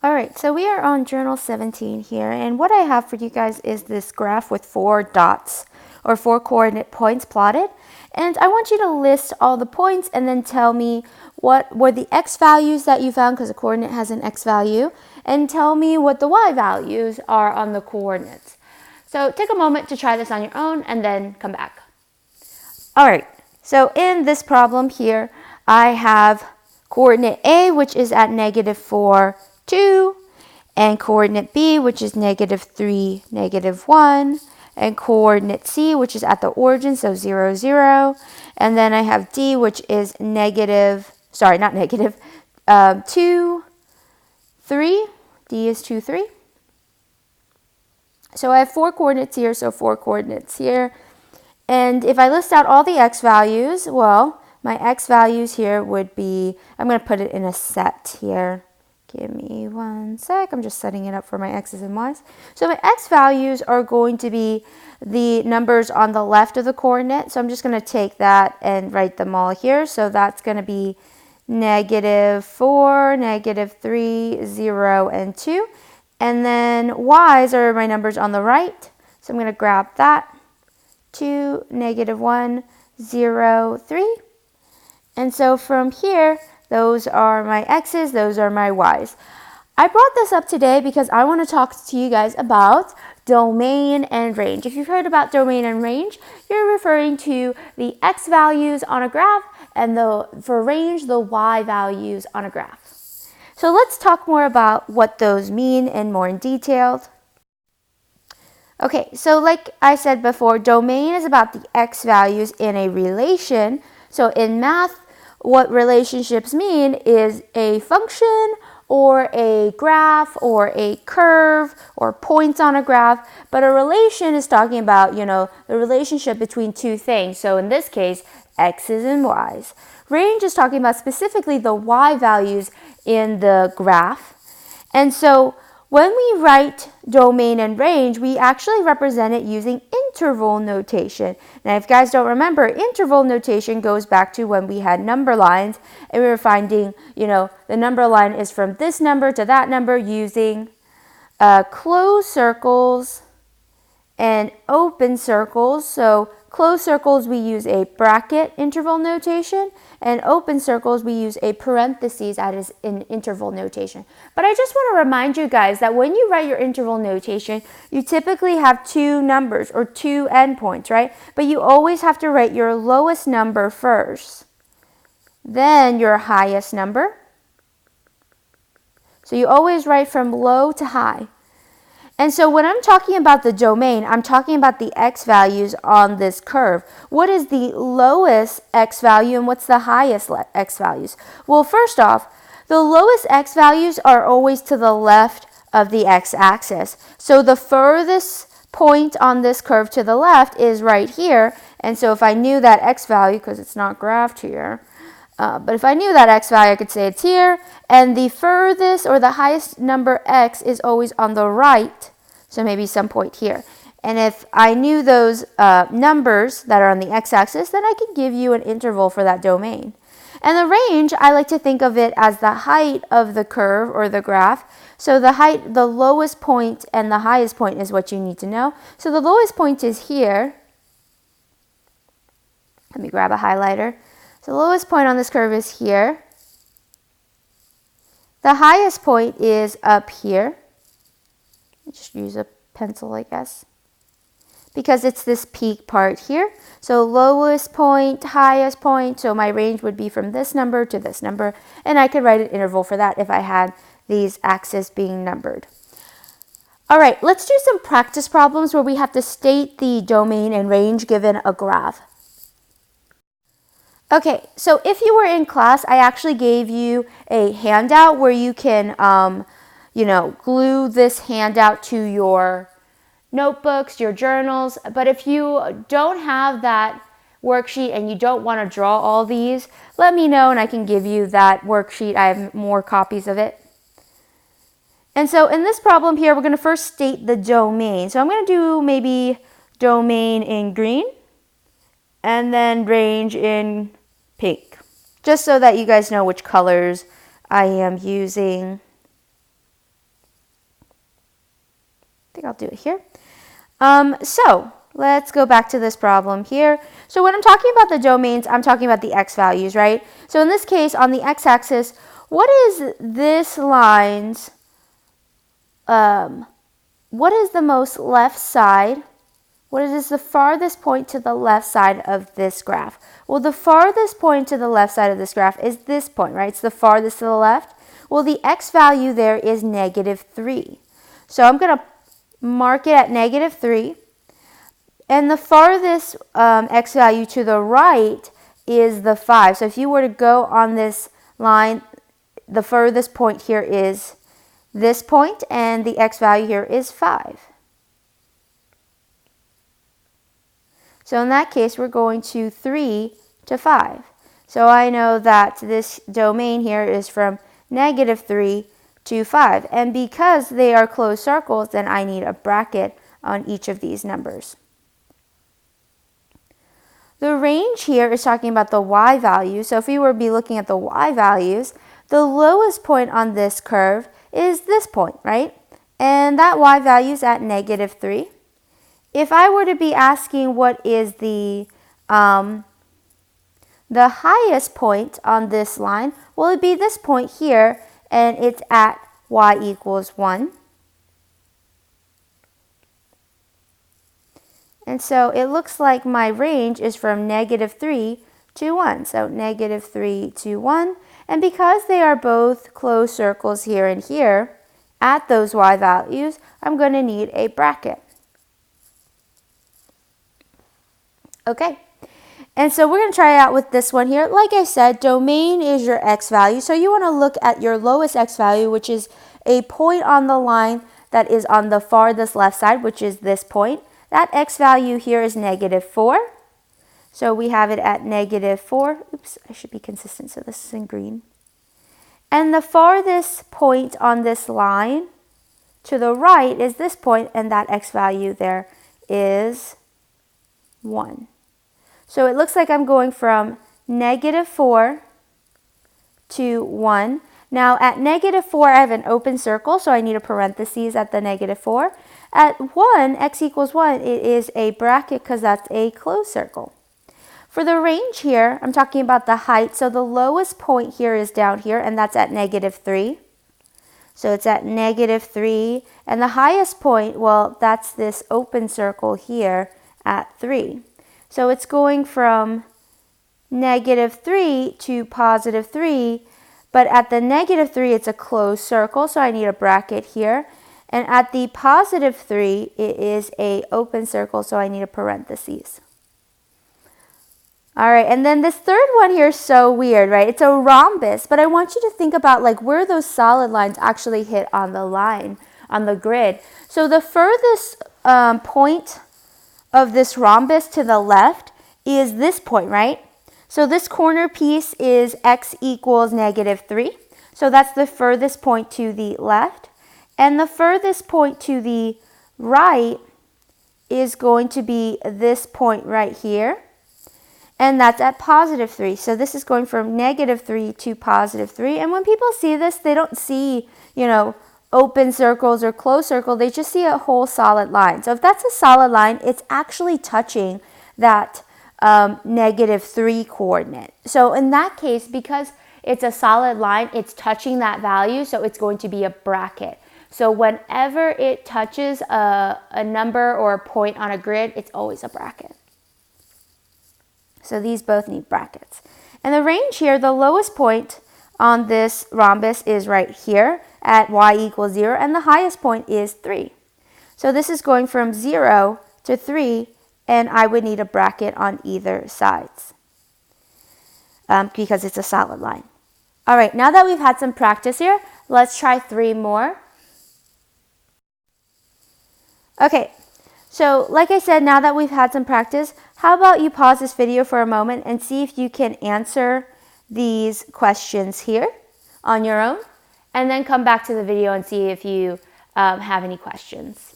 All right, so we are on journal 17 here, and what I have for you guys is this graph with 4 dots or 4 coordinate points plotted. And I want you to list all the points and then tell me what were the x values that you found, because a coordinate has an x value, and tell me what the y values are on the coordinates. So take a moment to try this on your own and then come back. All right, so in this problem here, I have coordinate A, which is at -4, 2, and coordinate B, which is -3, -1, and coordinate C, which is at the origin, so 0, 0, and then I have D, which is not negative, 2, 3, D is 2, 3. So I have 4 coordinates here, so 4 coordinates here, and if I list out all the x values, well, my x values here would be, I'm going to put it in a set here. Give me one sec. I'm just setting it up for my x's and y's. So my x values are going to be the numbers on the left of the coordinate. So I'm just going to take that and write them all here. So that's going to be -4, -3, 0, and 2. And then y's are my numbers on the right. So I'm going to grab that. 2, -1, 0, 3. And so from here, those are my x's, those are my y's. I brought this up today because I want to talk to you guys about domain and range. If you've heard about domain and range, you're referring to the x values on a graph and for range, the y values on a graph. So let's talk more about what those mean and more in detail. Okay, so like I said before, domain is about the x values in a relation. So in math, what relationships mean is a function or a graph or a curve or points on a graph. But a relation is talking about, the relationship between two things. So in this case, x's and y's. Range is talking about specifically the y values in the graph. And so when we write domain and range, we actually represent it using interval notation. Now, if you guys don't remember, interval notation goes back to when we had number lines and we were finding, the number line is from this number to that number using closed circles and open circles. So closed circles, we use a bracket interval notation, and open circles, we use a parentheses as in interval notation. But I just want to remind you guys that when you write your interval notation, you typically have 2 numbers or 2 endpoints, right? But you always have to write your lowest number first, then your highest number. So you always write from low to high. And so when I'm talking about the domain, I'm talking about the x values on this curve. What is the lowest x value and what's the highest x values? Well, first off, the lowest x values are always to the left of the x-axis. So the furthest point on this curve to the left is right here. And so if I knew that x value, because it's not graphed here, but if I knew that x value, I could say it's here. And the furthest or the highest number x is always on the right. So maybe some point here. And if I knew those numbers that are on the x-axis, then I can give you an interval for that domain. And the range, I like to think of it as the height of the curve or the graph. So the height, the lowest point and the highest point is what you need to know. So the lowest point is here. Let me grab a highlighter. So the lowest point on this curve is here. The highest point is up here. Just use a pencil, I guess, because it's this peak part here. So lowest point, highest point. So my range would be from this number to this number. And I could write an interval for that if I had these axes being numbered. All right, let's do some practice problems where we have to state the domain and range given a graph. Okay, so if you were in class, I actually gave you a handout where you can glue this handout to your notebooks, your journals. But if you don't have that worksheet and you don't want to draw all these, let me know and I can give you that worksheet. I have more copies of it. And so in this problem here, we're going to first state the domain. So I'm going to do maybe domain in green and then range in pink, just so that you guys know which colors I am using. think I'll do it here. So let's go back to this problem here. So when I'm talking about the domains, I'm talking about the x values, right? So in this case, on the x-axis, what is this line's, what is the most left side? What is the farthest point to the left side of this graph? Well, the farthest point to the left side of this graph is this point, right? It's the farthest to the left. Well, the x value there is -3. So I'm going to mark it at -3. And the farthest x value to the right is the 5. So if you were to go on this line, the furthest point here is this point, and the x value here is 5. So in that case, we're going to 3 to 5. So I know that this domain here is from -3 to 5. And because they are closed circles, then I need a bracket on each of these numbers. The range here is talking about the y value. So if we were to be looking at the y values, the lowest point on this curve is this point, right? And that y value is at -3. If I were to be asking what is the highest point on this line, well, it'd be this point here, and it's at y equals 1. And so it looks like my range is from -3 to 1. So -3 to 1. And because they are both closed circles here and here, at those y values, I'm going to need a bracket. Okay, and so we're going to try it out with this one here. Like I said, domain is your x value. So you want to look at your lowest x value, which is a point on the line that is on the farthest left side, which is this point. That x value here is -4. So we have it at -4. Oops, I should be consistent, so this is in green. And the farthest point on this line to the right is this point, and that x value there is 1. So it looks like I'm going from -4 to 1. Now at -4, I have an open circle, so I need a parentheses at the -4. At 1, x equals 1, it is a bracket because that's a closed circle. For the range here, I'm talking about the height. So the lowest point here is down here, and that's at -3. So it's at -3. And the highest point, well, that's this open circle here at 3. So it's going from -3 to +3, but at the -3, it's a closed circle, so I need a bracket here. And at the +3, it is a open circle, so I need a parentheses. All right, and then this third one here is so weird, right? It's a rhombus, but I want you to think about like where those solid lines actually hit on the line, on the grid. So the furthest point of this rhombus to the left is this point, right? So this corner piece is x equals -3. So that's the furthest point to the left. And the furthest point to the right is going to be this point right here. And that's at +3. So this is going from -3 to +3. And when people see this, they don't see, open circles or closed circle. They just see a whole solid line. So if that's a solid line, it's actually touching that -3 coordinate. So in that case, because it's a solid line, it's touching that value, so it's going to be a bracket. So whenever it touches a number or a point on a grid, it's always a bracket. So these both need brackets. And the range here, the lowest point on this rhombus is right here at y equals 0, and the highest point is 3. So this is going from 0 to 3, and I would need a bracket on either sides because it's a solid line. All right, now that we've had some practice here, let's try 3 more. Okay, so like I said, now that we've had some practice, how about you pause this video for a moment and see if you can answer these questions here on your own, and then come back to the video and see if you have any questions.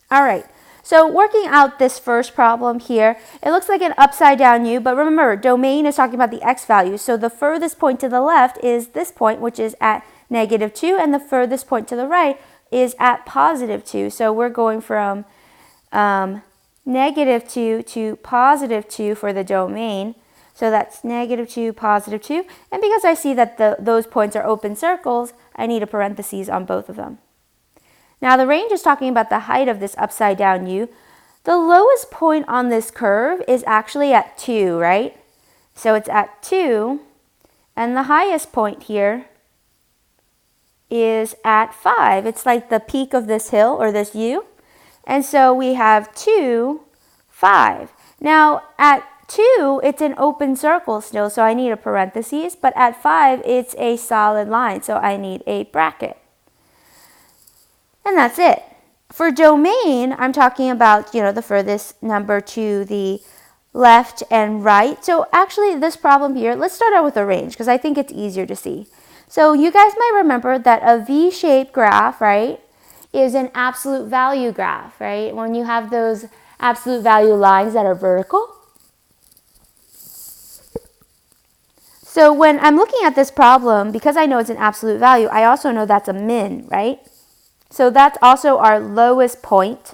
All right, so working out this first problem here, it looks like an upside down U, but remember, domain is talking about the x value. So the furthest point to the left is this point, which is at -2, and the furthest point to the right is at positive 2. So we're going from negative 2 to positive 2 for the domain. So that's negative 2, positive 2. And because I see that those points are open circles, I need a parentheses on both of them. Now the range is talking about the height of this upside down U. The lowest point on this curve is actually at 2, right? So it's at 2, and the highest point here is at 5. It's like the peak of this hill or this U. And so we have 2, 5. Now at 2, it's an open circle still, so I need a parentheses. But at 5, it's a solid line, so I need a bracket. And that's it. For domain, I'm talking about, the furthest number to the left and right. So actually this problem here, let's start out with a range because I think it's easier to see. So you guys might remember that a V-shaped graph, right, is an absolute value graph, right? When you have those absolute value lines that are vertical. So when I'm looking at this problem, because I know it's an absolute value, I also know that's a min, right? So that's also our lowest point.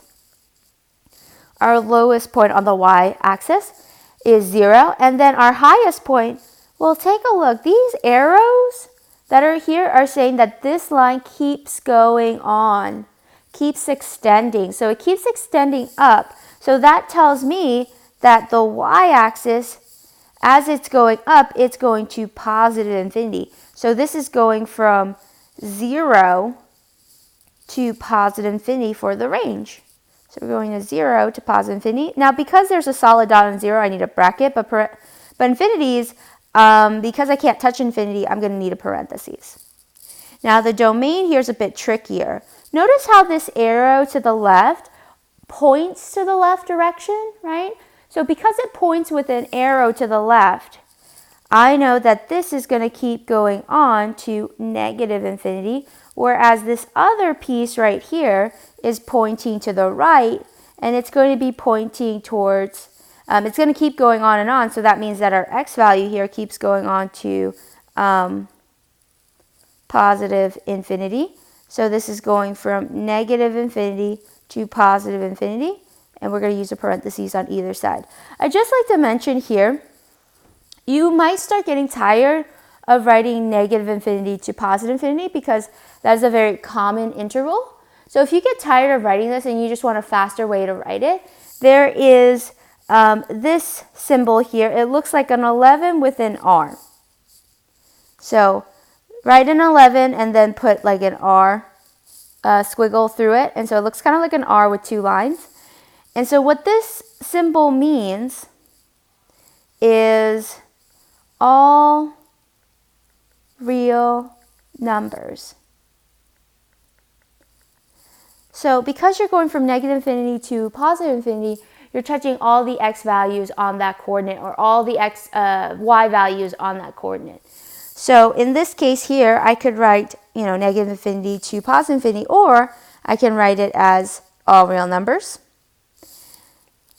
Our lowest point on the y-axis is 0. And then our highest point, well, take a look. These arrows that are here are saying that this line keeps going on, keeps extending. So it keeps extending up. So that tells me that the y-axis, as it's going up, it's going to positive infinity. So this is going from 0 to positive infinity for the range. So we're going to 0 to positive infinity. Now, because there's a solid dot on 0, I need a bracket. But infinities, because I can't touch infinity, I'm going to need a parentheses. Now, the domain here is a bit trickier. Notice how this arrow to the left points to the left direction, right? So because it points with an arrow to the left, I know that this is going to keep going on to negative infinity, whereas this other piece right here is pointing to the right, and it's going to be pointing towards, it's going to keep going on and on, so that means that our x value here keeps going on to positive infinity. So this is going from negative infinity to positive infinity, and we're going to use a parentheses on either side. I'd just like to mention here, you might start getting tired of writing negative infinity to positive infinity because that is a very common interval. So if you get tired of writing this and you just want a faster way to write it, there is this symbol here. It looks like an 11 with an R. So write an 11 and then put like an R squiggle through it. And so it looks kind of like an R with two lines. And so what this symbol means is all real numbers. So because you're going from negative infinity to positive infinity, you're touching all the x values on that coordinate or all the y values on that coordinate. So in this case here, I could write, negative infinity to positive infinity, or I can write it as all real numbers.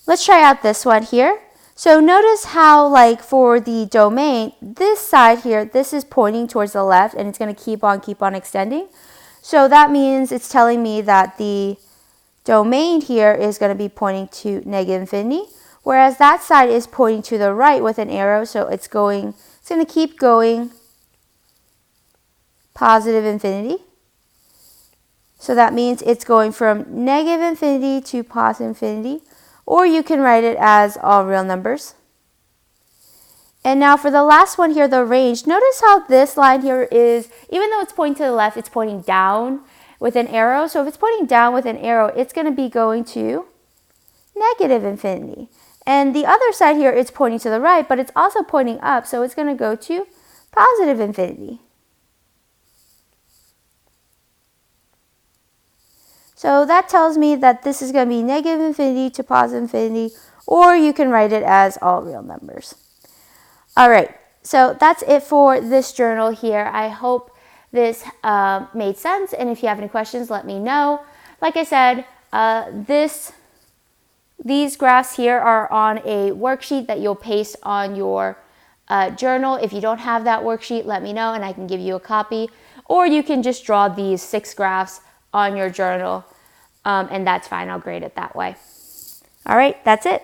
Let's try out this one here. So notice how, like, for the domain, this side here, this is pointing towards the left, and it's going to keep on extending. So that means it's telling me that the domain here is going to be pointing to negative infinity, whereas that side is pointing to the right with an arrow, so it's going to keep going positive infinity. So that means it's going from negative infinity to positive infinity, or you can write it as all real numbers. And now for the last one here, the range, notice how this line here is, even though it's pointing to the left, it's pointing down with an arrow. So if it's pointing down with an arrow, it's going to be going to negative infinity. And the other side here, it's pointing to the right, but it's also pointing up, so it's going to go to positive infinity. So that tells me that this is going to be negative infinity to positive infinity, or you can write it as all real numbers. All right, so that's it for this journal here. I hope this made sense, and if you have any questions, let me know. Like I said, these graphs here are on a worksheet that you'll paste on your journal. If you don't have that worksheet, let me know, and I can give you a copy. Or you can just draw these 6 graphs on your journal, and that's fine. I'll grade it that way. All right, that's it.